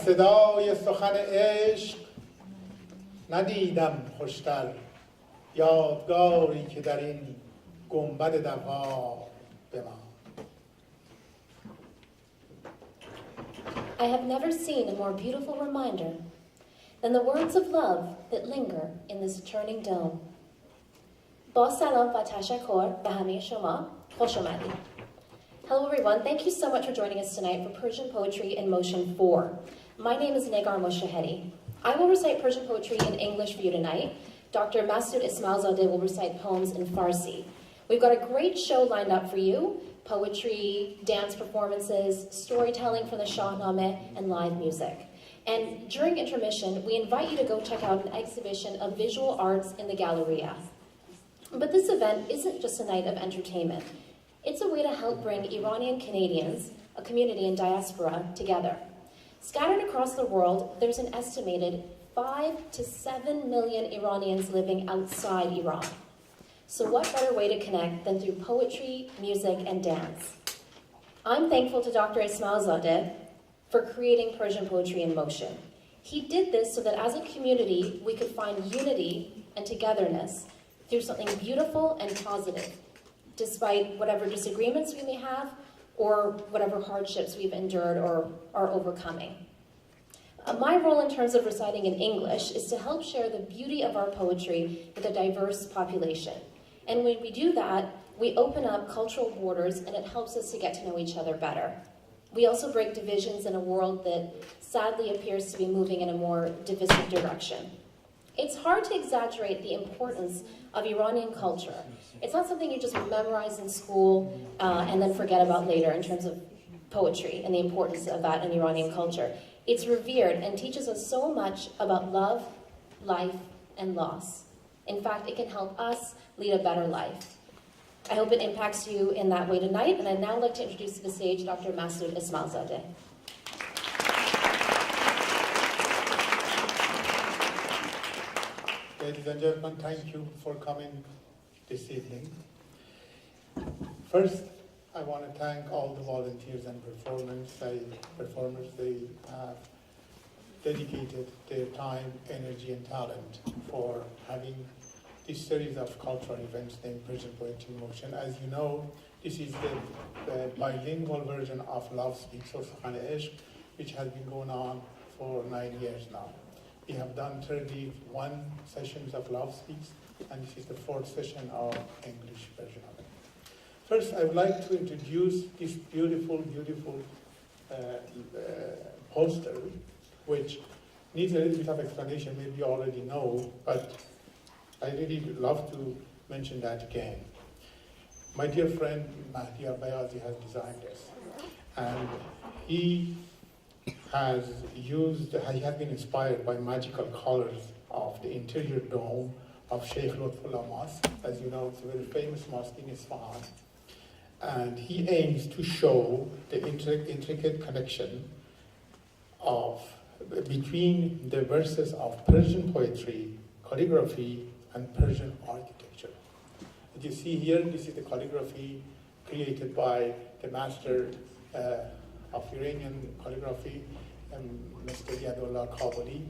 صدای سخن عشق ندیدم خوشتر یادگاری که در این گنبد دوا بماند. I have never seen a more beautiful reminder than the words of love that linger in this turning dome. با سلام و تشکر به همه شما خوش آمدید. Hello everyone, thank you so much for joining us tonight for Persian Poetry in Motion 4. My name is Negar Mojtahedi. I will recite Persian poetry in English for you tonight. Dr. Masoud Esmailzadeh will recite poems in Farsi. We've got a great show lined up for you: poetry, dance performances, storytelling from the Shahnameh, and live music. And during intermission, we invite you to go check out an exhibition of visual arts in the Galleria. But this event isn't just a night of entertainment. It's a way to help bring Iranian Canadians, a community in diaspora, together. Scattered across the world, there's an estimated 5 to 7 million Iranians living outside Iran. So what better way to connect than through poetry, music, and dance? I'm thankful to Dr. Esmailzadeh for creating Persian Poetry in Motion. He did this so that as a community, we could find unity and togetherness through something beautiful and positive, despite whatever disagreements we may have or whatever hardships we've endured or are overcoming. My role in terms of reciting in English is to help share the beauty of our poetry with a diverse population. And when we do that, we open up cultural borders and it helps us to get to know each other better. We also break divisions in a world that sadly appears to be moving in a more divisive direction. It's hard to exaggerate the importance of Iranian culture. It's not something you just memorize in school and then forget about later in terms of poetry and the importance of that in Iranian culture. It's revered and teaches us so much about love, life, and loss. In fact, it can help us lead a better life. I hope it impacts you in that way tonight, and I'd now like to introduce to the stage Dr. Masoud Esmailzadeh. Ladies and gentlemen, thank you for coming this evening. First, I want to thank all the volunteers and performers. They have dedicated their time, energy, and talent for having this series of cultural events named Persian Poetry in Motion. As you know, this is the bilingual version of Love Speaks or Sukhan Ishq, which has been going on for 9 years now. We have done 31 sessions of Love Speaks, and this is the 4th session of English version of it. First, I would like to introduce this beautiful poster, which needs a little bit of explanation. Maybe you already know, but I really would love to mention that again. My dear friend Mahdiyar Biazi has designed this, and he has been inspired by magical colors of the interior dome of Sheikh Lutfullah Mosque. As you know, it's a very famous mosque in Isfahan. And he aims to show the intricate connection between the verses of Persian poetry, calligraphy, and Persian architecture. As you see here, this is the calligraphy created by the master of Iranian calligraphy, Mr. Yadullah Kabuli,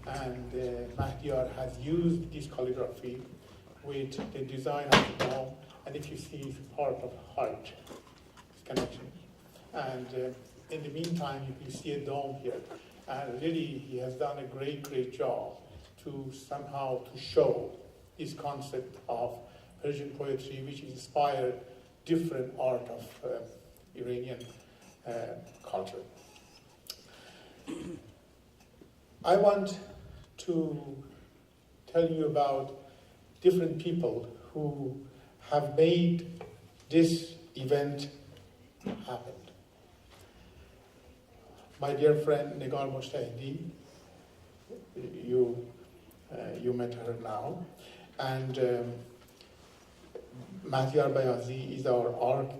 and Mahdiyar has used this calligraphy with the design of the dome, and if you see, it's part of heart connection. And in the meantime, you see a dome here, and really he has done a great job to somehow show this concept of Persian poetry, which inspired different art of Iranian culture. I want to tell you about different people who have made this event happen. My dear friend Negar Mojtahedi, you met her now, and Mahdiyar Biazi is our art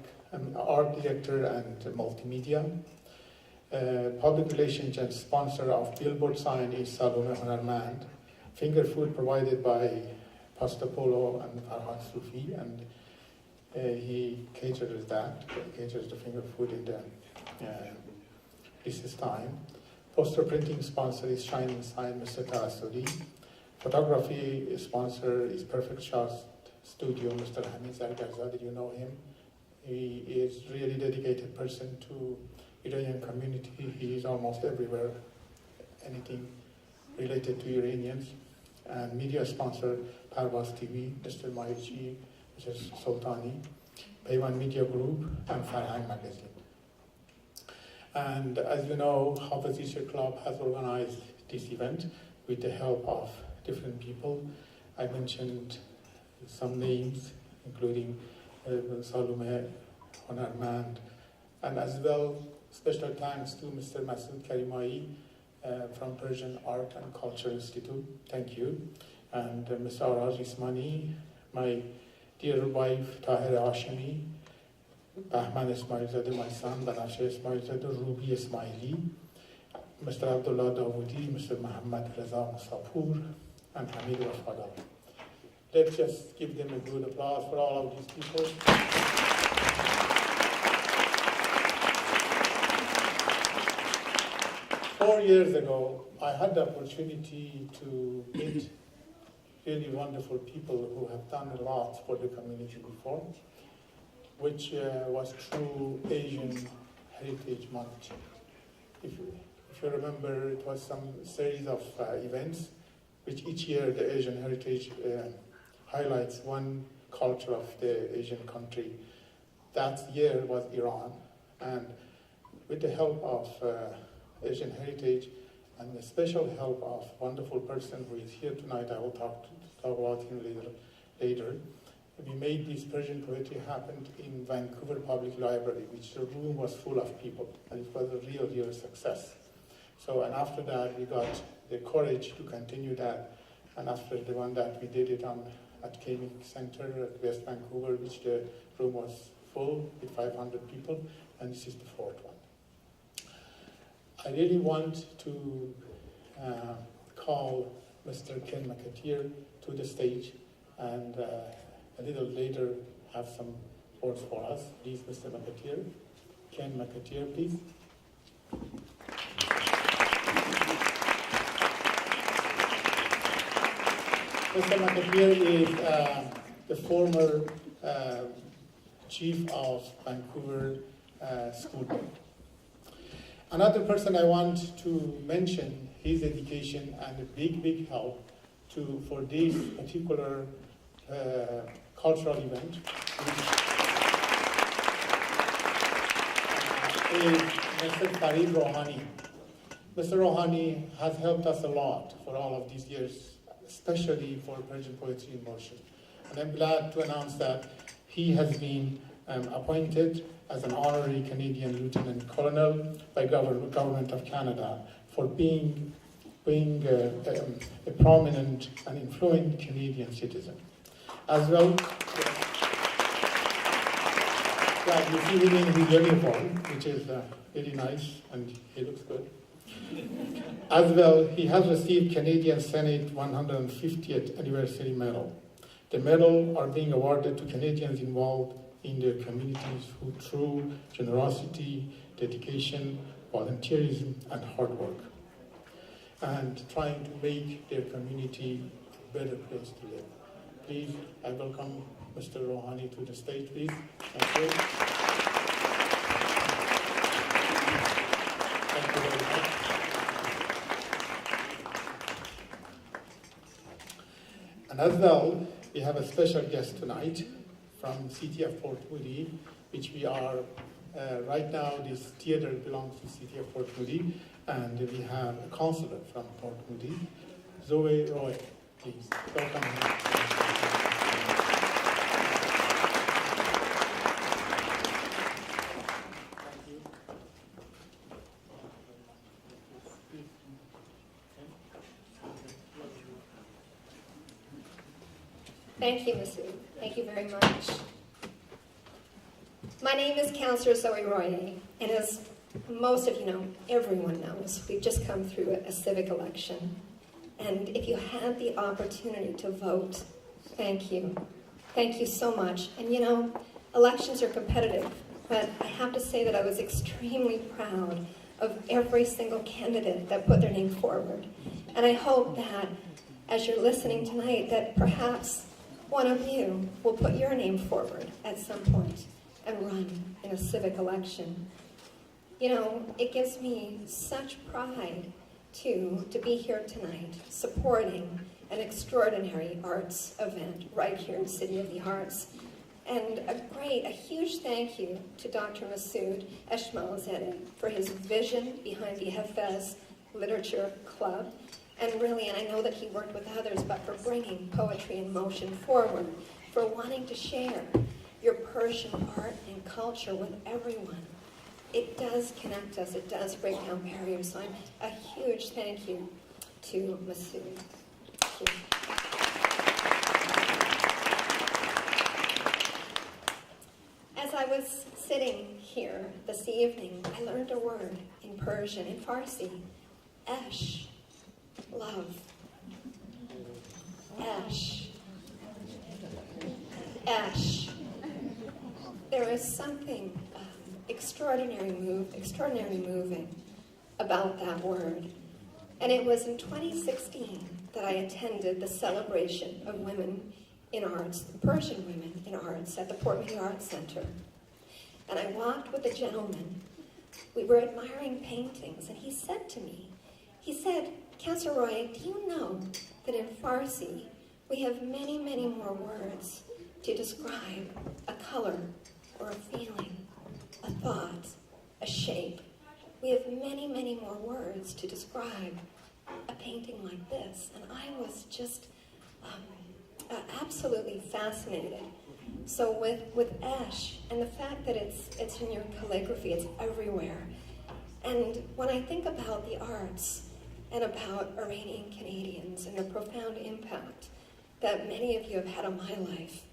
director and multimedia. Public relations and sponsor of billboard sign is Salome Honarmand. Finger food provided by Pasta Polo and Farhan Sufi, and he caters the finger food in the recess time. Poster printing sponsor is Shining Sign, Mr. Masoud. Photography sponsor is Perfect Shots Studio, Mr. Esmailzadeh. You know him. He is really dedicated person to Iranian community. He is almost everywhere, anything related to Iranians. And media sponsor, Parvaz TV, Mr. Maichi, Mrs. Sultani, Paywan Media Group, and Farzan magazine. And as you know, Hafez Club has organized this event with the help of different people. I mentioned some names, including Salume, Honarmand, and as well, special thanks to Mr. Masoud Karimai from Persian Art and Culture Institute. Thank you. And Mr. Araj Ismani, my dear wife, Tahir Hashemi, Bahman Esmailzadeh, my son, Banafshe Esmailzadeh, Ruby Ismaili, Mr. Abdullah Dawoodi, Mr. Muhammad Reza Musafur, and Hamid Wafadar. Let's just give them a good applause for all of these people. 4 years ago, I had the opportunity to meet really wonderful people who have done a lot for the community before, which was through Asian Heritage Month. If you remember, it was some series of events, which each year the Asian Heritage highlights one culture of the Asian country. That year was Iran, and with the help of Asian Heritage and the special help of a wonderful person who is here tonight, I will talk about him later. We made this Persian poetry happen in Vancouver Public Library, which the room was full of people, and it was a real success. So, and after that, we got the courage to continue that, and after the one that we did it at Gaming Center at West Vancouver, which the room was full with 500 people, and this is the fourth one. I really want to call Mr. Ken McAteer to the stage, and a little later have some words for us. Please, Mr. McAteer. Ken McAteer, please. Mr. McAteer is the former chief of Vancouver School Board. Another person I want to mention, his education and a big help for this particular cultural event is Mr. Farid Rohani. Mr. Rohani has helped us a lot for all of these years, especially for Persian Poetry in Motion. And I'm glad to announce that he has been appointed as an honorary Canadian Lieutenant Colonel by Government of Canada for being a prominent and influent Canadian citizen. As well, you see him in his uniform, which is really nice, and he looks good. As well, he has received Canadian Senate 150th Anniversary Medal. The medal are being awarded to Canadians involved in their communities who through generosity, dedication, volunteerism, and hard work, and trying to make their community a better place to live. Please, I welcome Mr. Rohani to the stage, please. Thank you. Thank you very much. And as well, we have a special guest tonight from the city of Port Moody, which we are, right now this theater belongs to the city of Port Moody, and we have a counselor from Port Moody, Zoe Roy, please. Welcome. Thank you, Masoud. Thank you very much. My name is Councillor Zoe Royer, and as most of you know, everyone knows, we've just come through a civic election. And if you had the opportunity to vote, thank you. Thank you so much. And you know, elections are competitive, but I have to say that I was extremely proud of every single candidate that put their name forward. And I hope that as you're listening tonight, that perhaps one of you will put your name forward at some point and run in a civic election. You know, it gives me such pride to be here tonight supporting an extraordinary arts event right here in City of the Arts. And a huge thank you to Dr. Masoud Esmailzadeh for his vision behind the Hafez Literature Club. And I know that he worked with others, but for bringing poetry in motion forward, for wanting to share your Persian art and culture with everyone. It does connect us, it does break down barriers. So a huge thank you to Masoud. Thank you. As I was sitting here this evening, I learned a word in Persian, in Farsi, esh, love. Esh. Esh. There is something extraordinarily moving about that word. And it was in 2016 that I attended the celebration of women in arts, Persian women in arts, at the Port Moody Arts Center. And I walked with a gentleman. We were admiring paintings, and he said to me, he said, Councillor Roy, do you know that in Farsi we have many, many more words to describe a color or a feeling, a thought, a shape? We have many, many more words to describe a painting like this. And I was just absolutely fascinated. So with Esh, and the fact that it's in your calligraphy, it's everywhere. And when I think about the arts and about Iranian Canadians and the profound impact that many of you have had on my life,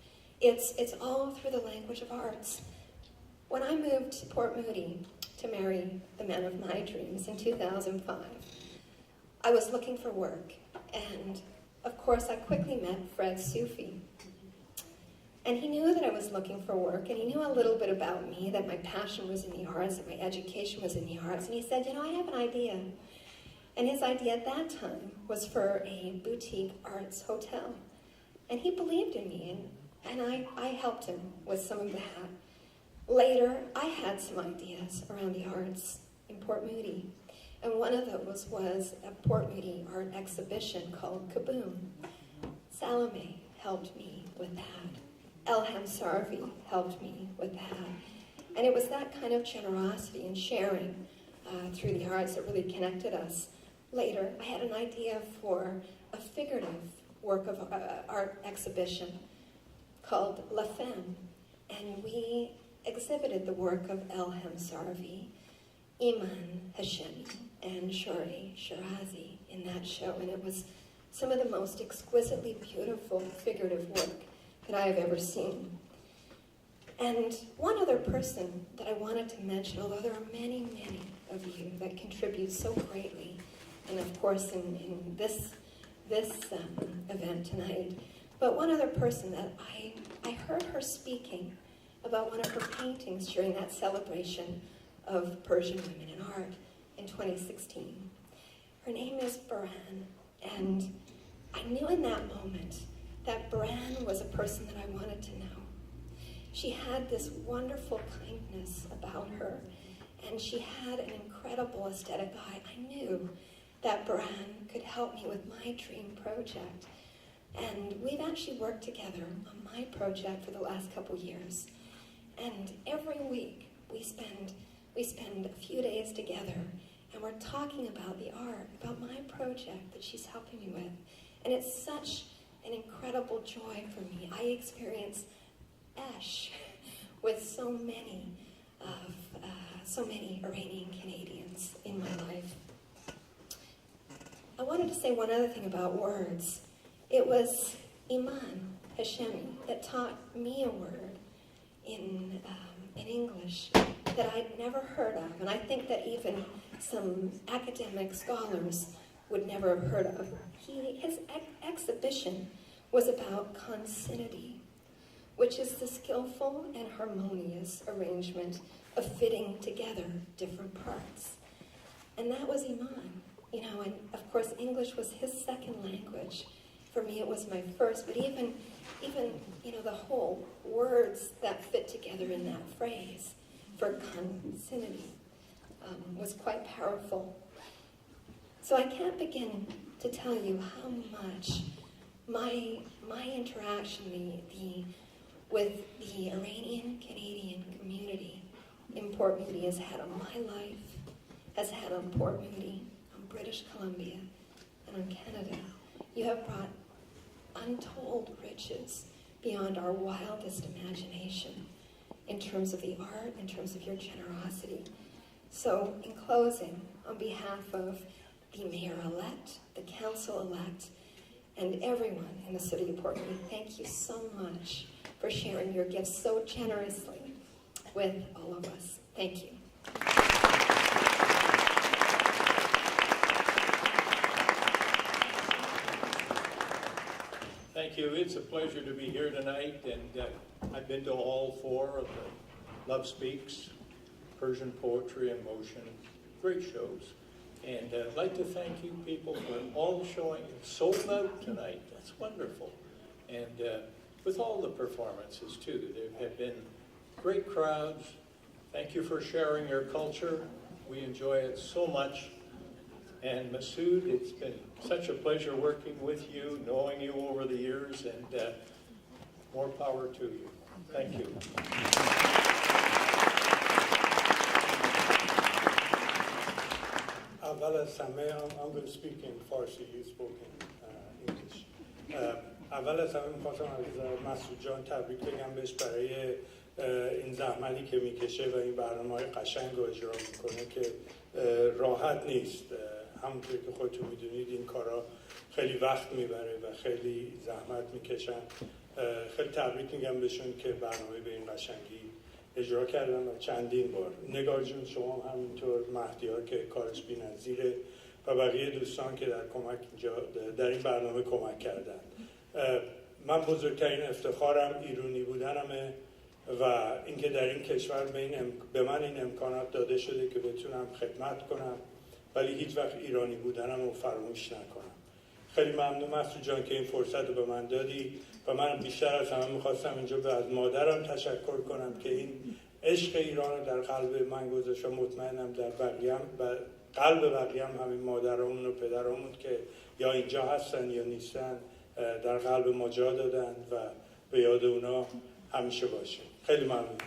it's all through the language of arts. When I moved to Port Moody to marry the man of my dreams in 2005, I was looking for work, and of course I quickly met Fred Sufi. And he knew that I was looking for work, and he knew a little bit about me, that my passion was in the arts, that my education was in the arts, and he said, you know, I have an idea. And his idea at that time was for a boutique arts hotel. And he believed in me, and I helped him with some of that. Later, I had some ideas around the arts in Port Moody. And one of those was a Port Moody art exhibition called Kaboom. Salome helped me with that. Elham Sarvi helped me with that. And it was that kind of generosity and sharing through the arts that really connected us. Later, I had an idea for a figurative work of art exhibition called La Femme. And we exhibited the work of Elham Sarvi, Iman Hashemi, and Shori Shirazi in that show. And it was some of the most exquisitely beautiful figurative work that I have ever seen. And one other person that I wanted to mention, although there are many, many of you that contribute so greatly, and of course in this event tonight, but one other person that I heard her speaking about one of her paintings during that celebration of Persian women in art in 2016. Her name is Baran, and I knew in that moment that Baran was a person that I wanted to know. She had this wonderful kindness about her, and she had an incredible aesthetic eye. I knew that Baran could help me with my dream project. And we've actually worked together on my project for the last couple years. And every week we spend a few days together, and we're talking about the art, about my project that she's helping me with. And it's such an incredible joy for me. I experience Esh with so many Iranian Canadians in my life. I wanted to say one other thing about words. It was Iman Hashemi that taught me a word in English that I'd never heard of, and I think that even some academic scholars would never have heard of. His exhibition was about consinity, which is the skillful and harmonious arrangement of fitting together different parts. And that was Iman, you know, and of course English was his second language. For me it was my first, but even you know, the whole words that fit together in that phrase for consanity was quite powerful. So I can't begin to tell you how much my interaction with the Iranian-Canadian community in Port Moody has had on my life, has had on Port Moody, on British Columbia, and on Canada. You have brought untold riches beyond our wildest imagination in terms of the art, in terms of your generosity. So, in closing, on behalf of the mayor-elect, the council-elect, and everyone in the city of Port Moody, thank you so much for sharing your gifts so generously with all of us. Thank you. Thank you. It's a pleasure to be here tonight, and I've been to all four of the Love Speaks, Persian Poetry in Motion, great shows. And I'd like to thank you people for all showing. It's sold out tonight. That's wonderful. And with all the performances too, there have been great crowds. Thank you for sharing your culture. We enjoy it so much. And Masoud, it's been such a pleasure working with you, knowing you over the years, and more power to you. Thank you. اول از همه I'm going to speak in Farsi, you spoke in English. اول از همه می‌خواستم از مسعود جان تبریک بگم بهش برای این زحمتی که میکشه و این برنامه‌های قشنگ رو اجرا میکنه که راحت نیست. همونطور که خودتون میدونید این کارا خیلی وقت میبره و خیلی زحمت میکشن. خیلی تبریک میگم بهشون که برنامه به این قشنگی اجرا کردن و چندین بار. نگار جون شما هم همینطور، مهدیار که کارش بی‌نظیره و بقیه دوستان که در این برنامه کمک کردن. من بزرگترین افتخارم ایرانی بودنمه و اینکه در این کشور به من این امکانات داده شده که بتونم خدمت کنم، ولی هیچ وقت ایرانی بودنم رو فراموش نکنم. خیلی ممنون مسعود جان که این فرصت رو به من دادی و من بیشتر از همه میخواستم اینجا از مادرم تشکر کنم که این عشق ایران رو در قلب من گذاشت و مطمئنم در قلب بقیه هم همین مادرامون و پدرامون که یا اینجا هستن یا نیستن در قلب ما جا دادن و به یاد اونا همیشه باشیم. خیلی ممنون.